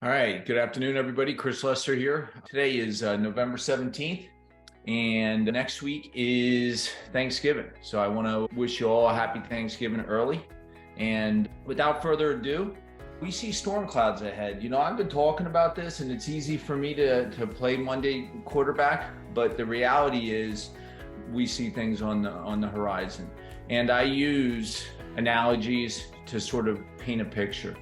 All right. Good afternoon, everybody. Chris Lester here. Today is November 17th, and next week is Thanksgiving. So I want to wish you all a happy Thanksgiving early. And without further ado, we see storm clouds ahead. I've been talking about this, and it's easy for me to play Monday quarterback, but the reality is we see things on the horizon. And I use analogies to sort of paint a picture.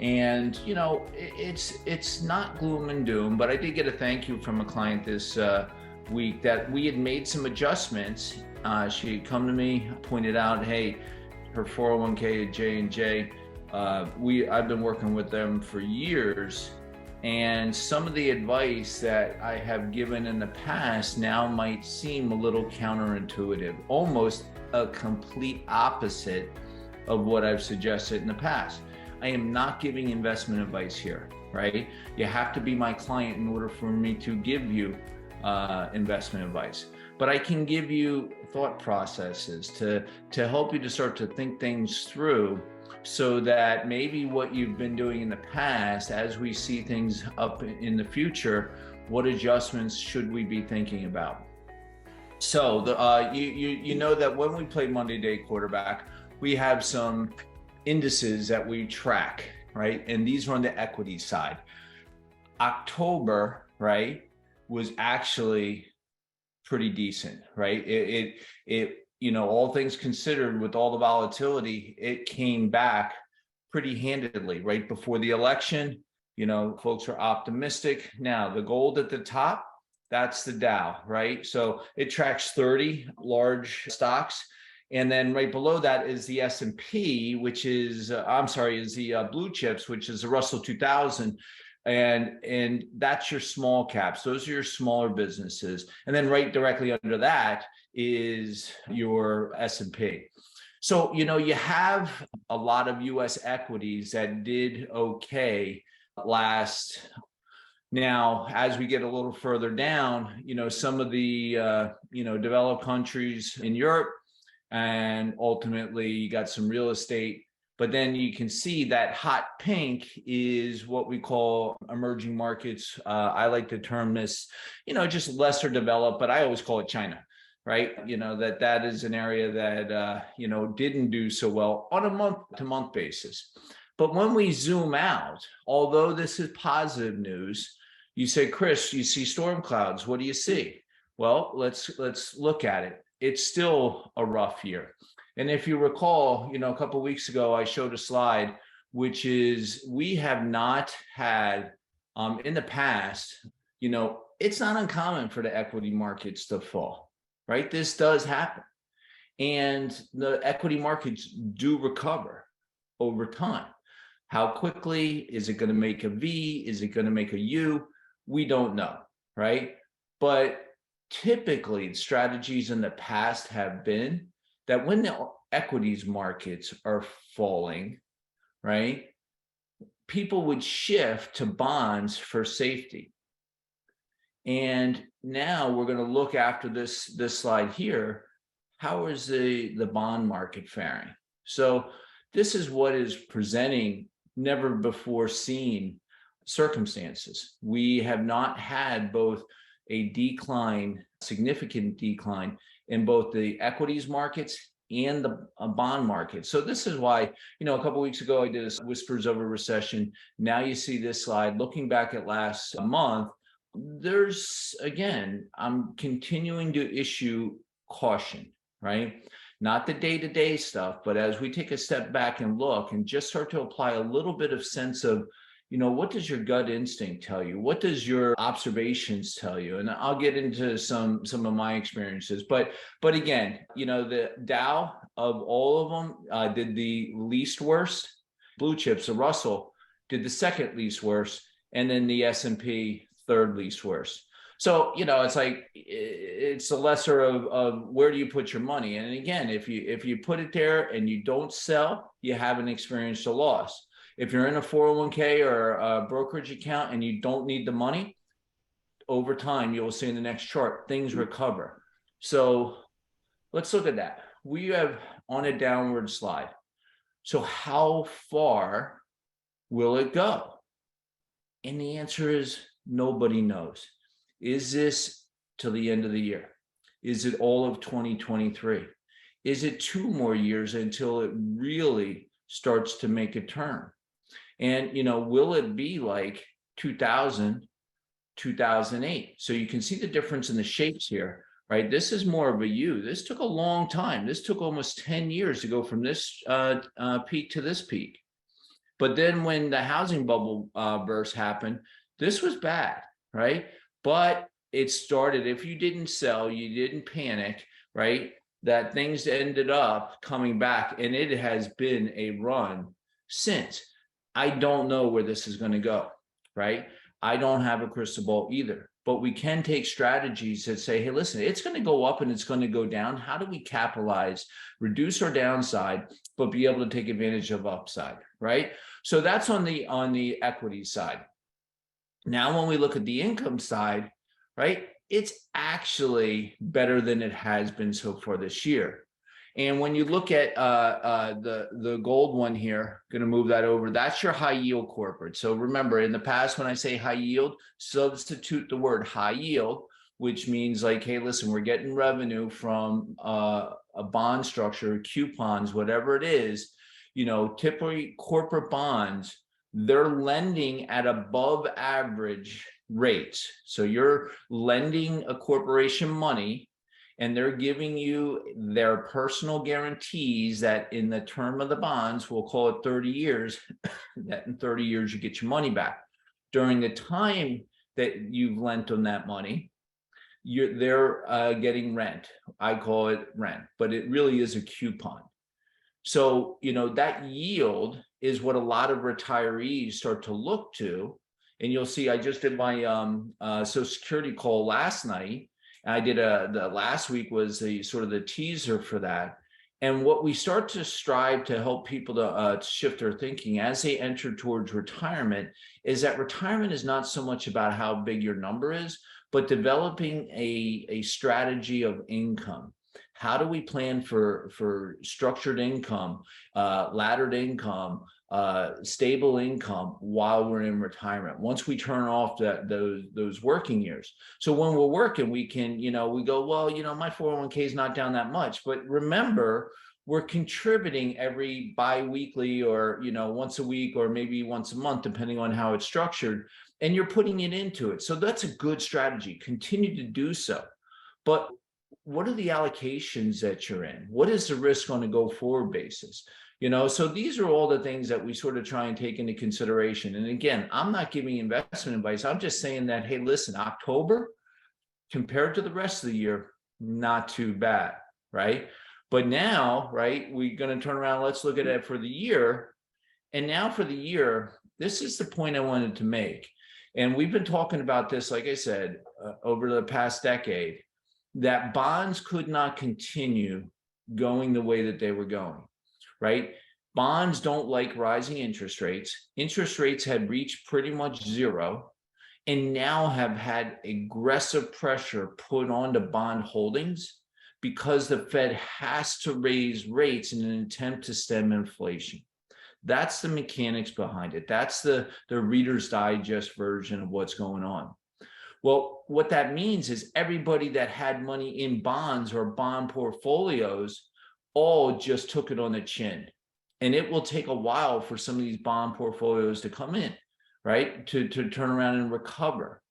And it's not gloom and doom, but I did get a thank you from a client this week that we had made some adjustments. She had come to me, pointed out, hey, her 401k at J&J, I've been working with them for years, and some of the advice that I have given in the past now might seem a little counterintuitive, almost a complete opposite of what I've suggested in the past. I am not giving investment advice here, right? You have to be my client in order for me to give you investment advice. But I can give you thought processes to help you to start to think things through, so that maybe what you've been doing in the past, as we see things up in the future, what adjustments should we be thinking about? So you know that when we play Monday Day Quarterback, we have some indices that we track, right? And these are on the equity side. October, right, was actually pretty decent, right? All things considered, with all the volatility, it came back pretty handedly right before the election. Folks are optimistic. Now, the gold at the top, that's the Dow, right? So it tracks 30 large stocks. And then right below that is the S&P, which is, is the blue chips, which is the Russell 2000. And that's your small caps. Those are your smaller businesses. And then right directly under that is your S&P. So, you have a lot of US equities that did okay last. Now, as we get a little further down, some of the, developed countries in Europe, and ultimately you got some real estate. But then you can see that hot pink is what we call emerging markets. I like to term this, just lesser developed, but I always call it China, right? That is an area that, didn't do so well on a month-to-month basis. But when we zoom out, although this is positive news, you say, Chris, you see storm clouds. What do you see? Well, let's look at it. It's still a rough year. And if you recall, a couple of weeks ago, I showed a slide, which is we have not had in the past, it's not uncommon for the equity markets to fall, right? This does happen. And the equity markets do recover over time. How quickly? Is it going to make a V? Is it going to make a U? We don't know, right? But typically, strategies in the past have been that when the equities markets are falling, right, people would shift to bonds for safety. And now we're going to look after this slide here. How is the bond market faring? So this is what is presenting never before seen circumstances. We have not had both a significant decline in both the equities markets and the bond market. So this is why, a couple of weeks ago, I did a whispers of a recession. Now you see this slide looking back at last month. I'm continuing to issue caution, right? Not the day-to-day stuff, but as we take a step back and look and just start to apply a little bit of sense of, what does your gut instinct tell you? What does your observations tell you? And I'll get into some of my experiences. But again, the Dow of all of them did the least worst. Blue chips, the Russell, did the second least worst, and then the S&P third least worst. So, it's like, it's the lesser of where do you put your money? And again, if you put it there and you don't sell, you haven't experienced a loss. If you're in a 401k or a brokerage account and you don't need the money, over time, you'll see in the next chart, things recover. So let's look at that. We have on a downward slide. So how far will it go? And the answer is nobody knows. Is this till the end of the year? Is it all of 2023? Is it 2 more years until it really starts to make a turn? And, will it be like 2000, 2008? So you can see the difference in the shapes here, right? This is more of a U. This took a long time. This took almost 10 years to go from this peak to this peak. But then when the housing bubble burst happened, this was bad, right? But it started, if you didn't sell, you didn't panic, right? That things ended up coming back, and it has been a run since. I don't know where this is going to go, right? I don't have a crystal ball either, but we can take strategies that say, hey, listen, it's going to go up and it's going to go down. How do we capitalize, reduce our downside, but be able to take advantage of upside, right? So that's on the equity side. Now, when we look at the income side, right, it's actually better than it has been so far this year. And when you look at the gold one here, going to move that over, that's your high yield corporate. So remember, in the past, when I say high yield, substitute the word high yield, which means like, hey, listen, we're getting revenue from a bond structure, coupons, whatever it is, typically corporate bonds, they're lending at above average rates. So you're lending a corporation money, and they're giving you their personal guarantees that in the term of the bonds, we'll call it 30 years, that in 30 years you get your money back. During the time that you've lent on that money, they're getting rent. I call it rent, but it really is a coupon. So, that yield is what a lot of retirees start to look to. And you'll see, I just did my Social Security call last night. I did the last week was the sort of the teaser for that. And what we start to strive to help people to shift their thinking as they enter towards retirement is that retirement is not so much about how big your number is, but developing a strategy of income. How do we plan for structured income, laddered income, stable income while we're in retirement, once we turn off those working years? So when we're working, we can, we go, well, my 401k is not down that much. But remember, we're contributing every bi-weekly or, once a week or maybe once a month, depending on how it's structured, and you're putting it into it. So that's a good strategy. Continue to do so. But what are the allocations that you're in? What is the risk on a go forward basis? So these are all the things that we sort of try and take into consideration. And again, I'm not giving investment advice. I'm just saying that, hey, listen, October compared to the rest of the year, not too bad, right? But now, right, we're going to turn around. Let's look at it for the year. And now for the year, this is the point I wanted to make. And we've been talking about this, like I said, over the past decade, that bonds could not continue going the way that they were going, right? Bonds don't like rising interest rates. Interest rates had reached pretty much zero and now have had aggressive pressure put onto bond holdings because the Fed has to raise rates in an attempt to stem inflation. That's the mechanics behind it. That's the Reader's Digest version of what's going on. Well, what that means is everybody that had money in bonds or bond portfolios all just took it on the chin. And it will take a while for some of these bond portfolios to come in, right? To turn around and recover.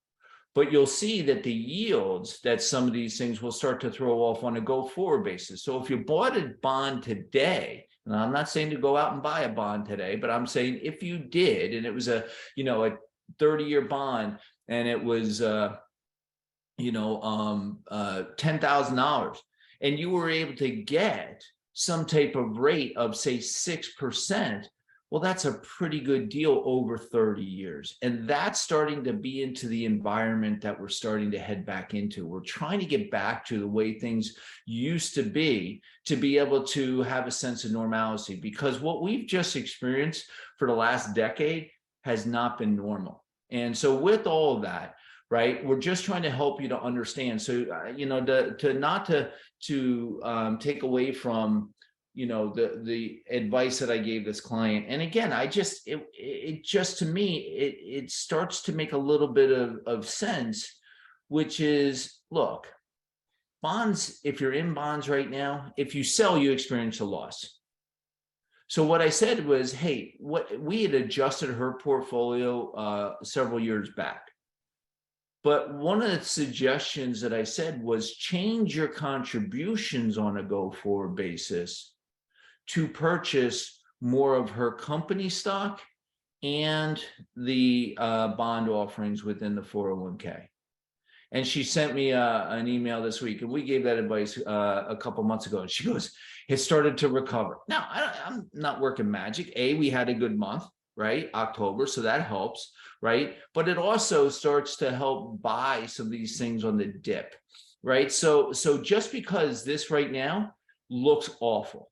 But you'll see that the yields that some of these things will start to throw off on a go forward basis. So if you bought a bond today, and I'm not saying to go out and buy a bond today, but I'm saying if you did, and it was a 30-year bond, and it was $10,000, and you were able to get some type of rate of say 6%, well, that's a pretty good deal over 30 years. And that's starting to be into the environment that we're starting to head back into. We're trying to get back to the way things used to be able to have a sense of normalcy, because what we've just experienced for the last decade has not been normal. And so with all of that, right, we're just trying to help you to understand. So, not to take away from the advice that I gave this client. And again, it just, to me, it starts to make a little bit of sense, which is, look, bonds, if you're in bonds right now, if you sell, you experience a loss. So what I said was, hey, what we had adjusted her portfolio several years back. But one of the suggestions that I said was change your contributions on a go-forward basis to purchase more of her company stock and the bond offerings within the 401k. And she sent me an email this week, and we gave that advice a couple months ago. And she goes, it started to recover. Now, I'm not working magic. We had a good month, right? October, so that helps, right? But it also starts to help buy some of these things on the dip, right? So just because this right now looks awful.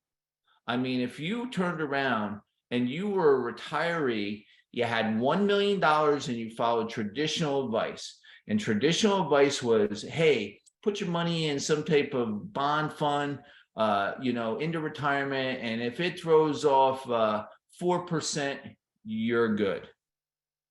I mean, if you turned around and you were a retiree, you had $1 million and you followed traditional advice. And traditional advice was, hey, put your money in some type of bond fund, into retirement. And if it throws off 4%, you're good.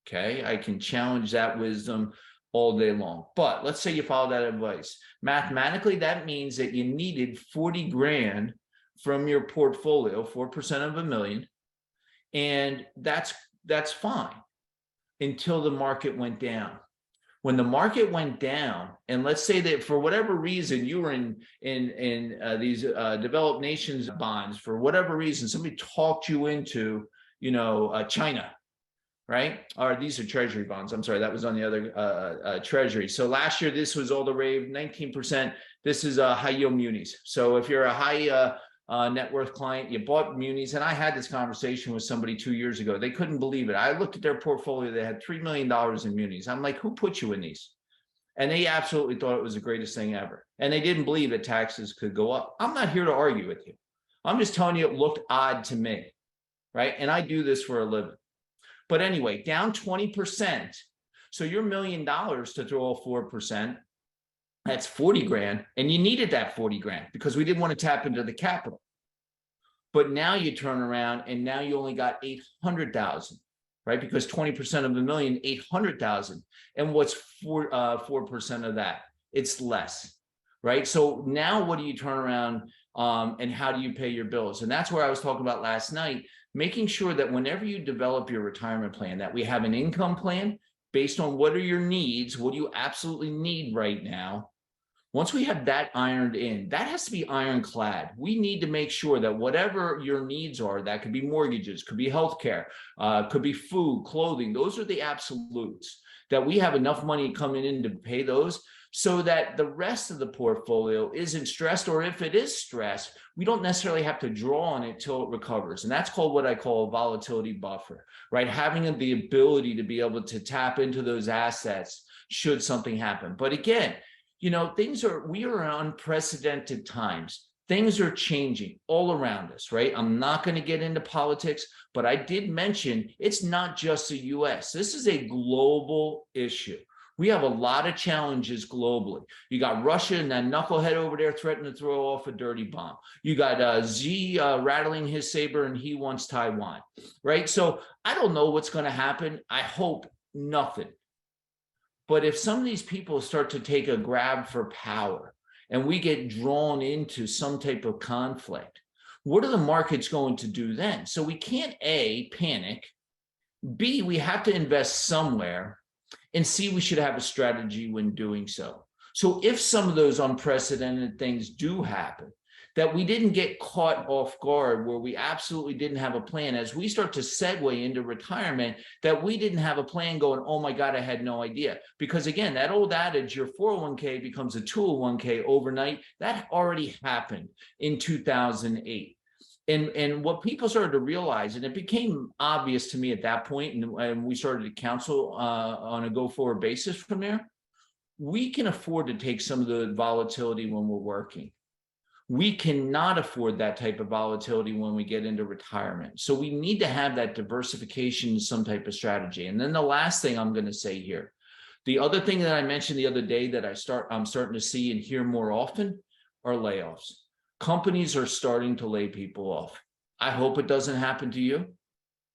Okay, I can challenge that wisdom all day long. But let's say you follow that advice. Mathematically, that means that you needed 40 grand from your portfolio, 4% of $1 million. And that's fine until the market went down. When the market went down, and let's say that for whatever reason you were in these developed nations bonds, for whatever reason, somebody talked you into, China, right? Or these are treasury bonds. I'm sorry, that was on the other treasury. So last year, this was all the rave, 19%. This is high yield munis. So if you're a high net worth client, you bought munis. And I had this conversation with somebody 2 years ago. They couldn't believe it. I looked at their portfolio. They had $3 million in munis. I'm like, who put you in these? And they absolutely thought it was the greatest thing ever. And they didn't believe that taxes could go up. I'm not here to argue with you. I'm just telling you it looked odd to me, right? And I do this for a living. But anyway, down 20%. So your $1 million to throw off 4%, that's 40 grand. And you needed that 40 grand because we didn't want to tap into the capital. But now you turn around and now you only got 800,000, right? Because 20% of $1 million, 800,000. And what's 4% of that? It's less, right? So now what do you turn around and how do you pay your bills? And that's where I was talking about last night, making sure that whenever you develop your retirement plan, that we have an income plan based on what are your needs, what do you absolutely need right now. Once we have that ironed in, that has to be ironclad. We need to make sure that whatever your needs are, that could be mortgages, could be healthcare, could be food, clothing. Those are the absolutes, that we have enough money coming in to pay those so that the rest of the portfolio isn't stressed, or if it is stressed, we don't necessarily have to draw on it till it recovers. And that's called what I call a volatility buffer, right? Having the ability to be able to tap into those assets should something happen. But again, we are in unprecedented times. Things are changing all around us, right? I'm not going to get into politics, but I did mention it's not just the US. This is a global issue. We have a lot of challenges globally. You got Russia and that knucklehead over there threatening to throw off a dirty bomb. You got Xi rattling his saber and he wants Taiwan, right? So I don't know what's going to happen. I hope nothing. But if some of these people start to take a grab for power and we get drawn into some type of conflict, what are the markets going to do then? So we can't, A, panic. B, we have to invest somewhere. And C, we should have a strategy when doing so. So if some of those unprecedented things do happen, that we didn't get caught off guard where we absolutely didn't have a plan as we start to segue into retirement, that we didn't have a plan going, oh my God, I had no idea. Because again, that old adage, your 401k becomes a 201k overnight, that already happened in 2008. And what people started to realize, and it became obvious to me at that point, and we started to counsel on a go-forward basis from there, we can afford to take some of the volatility when we're working. We cannot afford that type of volatility when we get into retirement. So we need to have that diversification, some type of strategy. And then the last thing I'm going to say here, the other thing that I mentioned the other day that I'm starting to see and hear more often are layoffs. Companies are starting to lay people off. I hope it doesn't happen to you,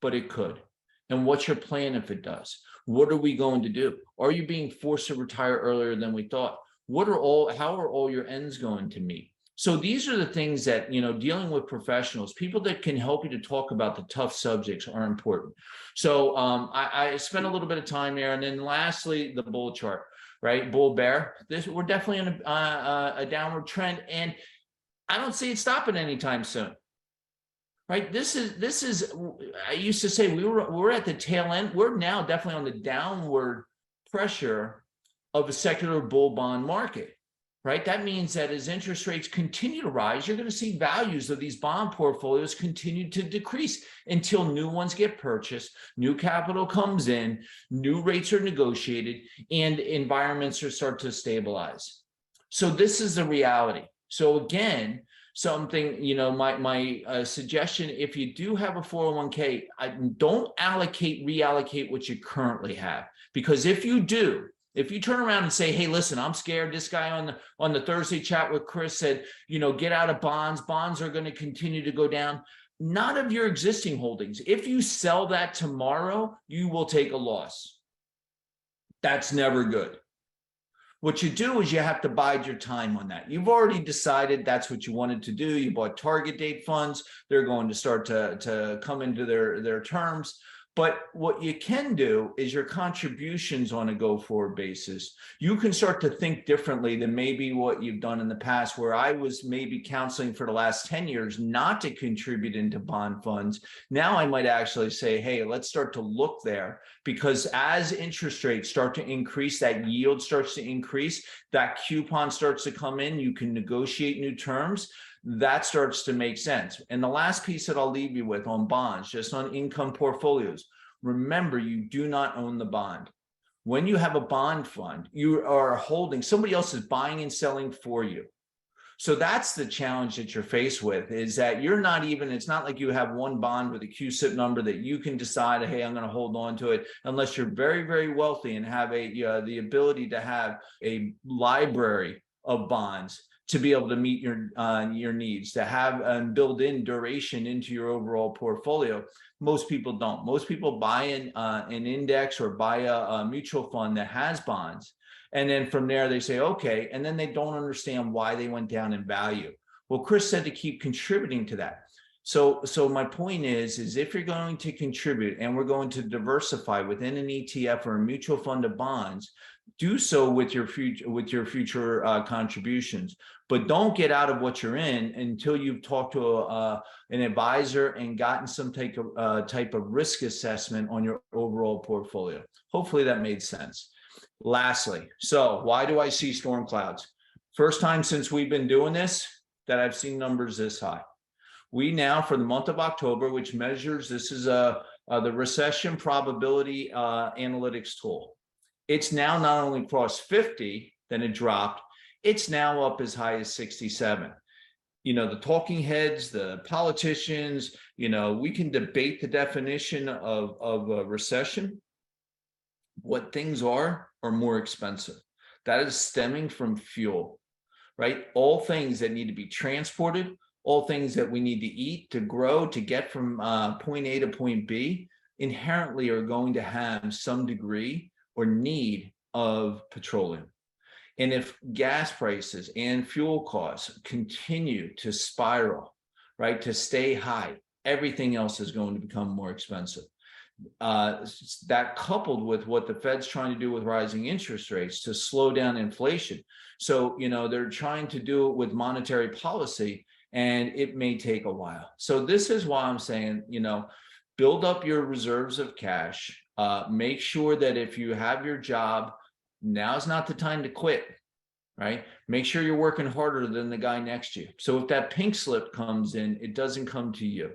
but it could. And what's your plan if it does? What are we going to do? Are you being forced to retire earlier than we thought? How are all your ends going to meet? So these are the things that, dealing with professionals, people that can help you to talk about the tough subjects are important. So I spent a little bit of time there. And then lastly, the bull chart, right? Bull bear. We're definitely in a downward trend. And I don't see it stopping anytime soon. Right. This is, I used to say we're at the tail end. We're now definitely on the downward pressure of a secular bull bond market. Right. That means that as interest rates continue to rise, you're going to see values of these bond portfolios continue to decrease until new ones get purchased, new capital comes in, new rates are negotiated, and environments are start to stabilize. So this is the reality. So again, something, my suggestion, if you do have a 401k, don't reallocate what you currently have. Because if you turn around and say, hey, listen, I'm scared. This guy on the Thursday chat with Chris said, get out of bonds. Bonds are going to continue to go down. Not of your existing holdings. If you sell that tomorrow, you will take a loss. That's never good. What you do is you have to bide your time on that. You've already decided that's what you wanted to do. You bought target date funds. They're going to start to come into their terms. But what you can do is your contributions on a go-forward basis. You can start to think differently than maybe what you've done in the past, where I was maybe counseling for the last 10 years not to contribute into bond funds. Now I might actually say, hey, let's start to look there, because as interest rates start to increase, that yield starts to increase, that coupon starts to come in, you can negotiate new terms. That starts to make sense. And the last piece that I'll leave you with on bonds, just on income portfolios, remember, you do not own the bond. When you have a bond fund, you are holding, somebody else is buying and selling for you. So that's the challenge that you're faced with, is that it's not like you have one bond with a QSIP number that you can decide, hey, I'm going to hold on to it, unless you're very, very wealthy and have the ability to have a library of bonds to be able to meet your needs, to have and build in duration into your overall portfolio. Most people don't. Most people buy an index or buy a mutual fund that has bonds. And then from there they say, okay, and then they don't understand why they went down in value. Well, Chris said to keep contributing to that. So my point is if you're going to contribute and we're going to diversify within an ETF or a mutual fund of bonds, do so with your future contributions, but don't get out of what you're in until you've talked to an advisor and gotten some type of risk assessment on your overall portfolio. Hopefully that made sense. Lastly, so why do I see storm clouds? First time since we've been doing this that I've seen numbers this high. We now, for the month of October, which measures, this is the recession probability analytics tool. It's now not only crossed 50, then it dropped. It's now up as high as 67. The talking heads, the politicians, we can debate the definition of a recession. What things are more expensive. That is stemming from fuel, right? All things that need to be transported, all things that we need to eat, to grow, to get from point A to point B, inherently are going to have some degree or need of petroleum. And if gas prices and fuel costs continue to spiral, right, to stay high, everything else is going to become more expensive. That coupled with what the Fed's trying to do with rising interest rates to slow down inflation. So, they're trying to do it with monetary policy, and it may take a while. So this is why I'm saying, build up your reserves of cash. Make sure that if you have your job, now's not the time to quit, right? Make sure you're working harder than the guy next to you. So if that pink slip comes in, it doesn't come to you,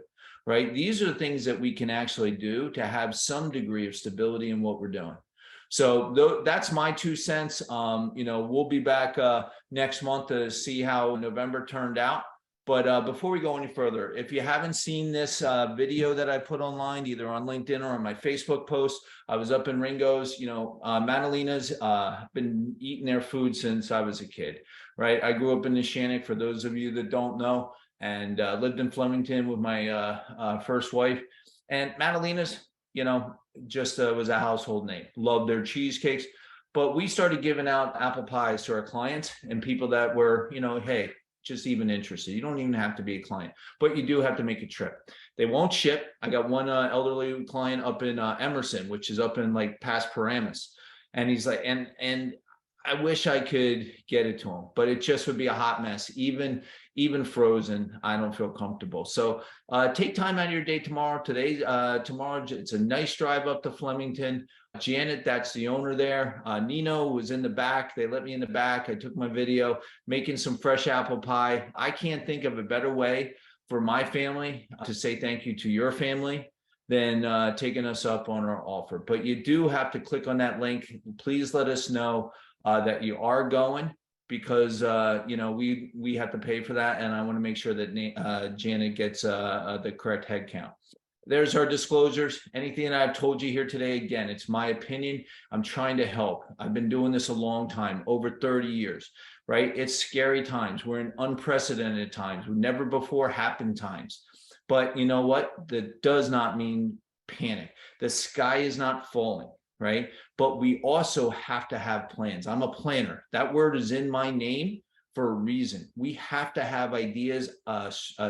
right? These are the things that we can actually do to have some degree of stability in what we're doing. So that's my 2 cents. We'll be back next month to see how November turned out. But before we go any further, if you haven't seen this video that I put online, either on LinkedIn or on my Facebook post, I was up in Ringo's, Madalina's, been eating their food since I was a kid, right? I grew up in Neshannock, for those of you that don't know, and lived in Flemington with my first wife. And Madalina's, just was a household name. Loved their cheesecakes. But we started giving out apple pies to our clients and people that were, hey, just even interested. You don't even have to be a client, but you do have to make a trip. They won't ship. I got one elderly client up in Emerson, which is up in like past Paramus, and he's like, and I wish I could get it to him, but it just would be a hot mess. Even frozen, I don't feel comfortable. So take time out of your day tomorrow. Tomorrow, it's a nice drive up to Flemington. Janet, that's the owner there. Nino was in the back. They let me in the back. I took my video, making some fresh apple pie. I can't think of a better way for my family to say thank you to your family than taking us up on our offer. But you do have to click on that link. Please let us know that you are going, because we have to pay for that, and I want to make sure that Janet gets the correct head count. There's our disclosures. Anything that I've told you here today, again, it's my opinion. I'm trying to help. I've been doing this a long time, over 30 years, right? It's scary times. We're in unprecedented times, never before happened times. But you know what? That does not mean panic. The sky is not falling, right? But we also have to have plans. I'm a planner. That word is in my name for a reason. We have to have ideas,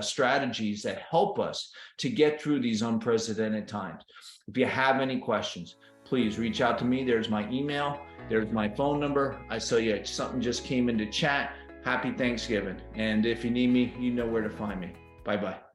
strategies that help us to get through these unprecedented times. If you have any questions, please reach out to me. There's my email. There's my phone number. I saw you, something just came into chat. Happy Thanksgiving. And if you need me, you know where to find me. Bye-bye.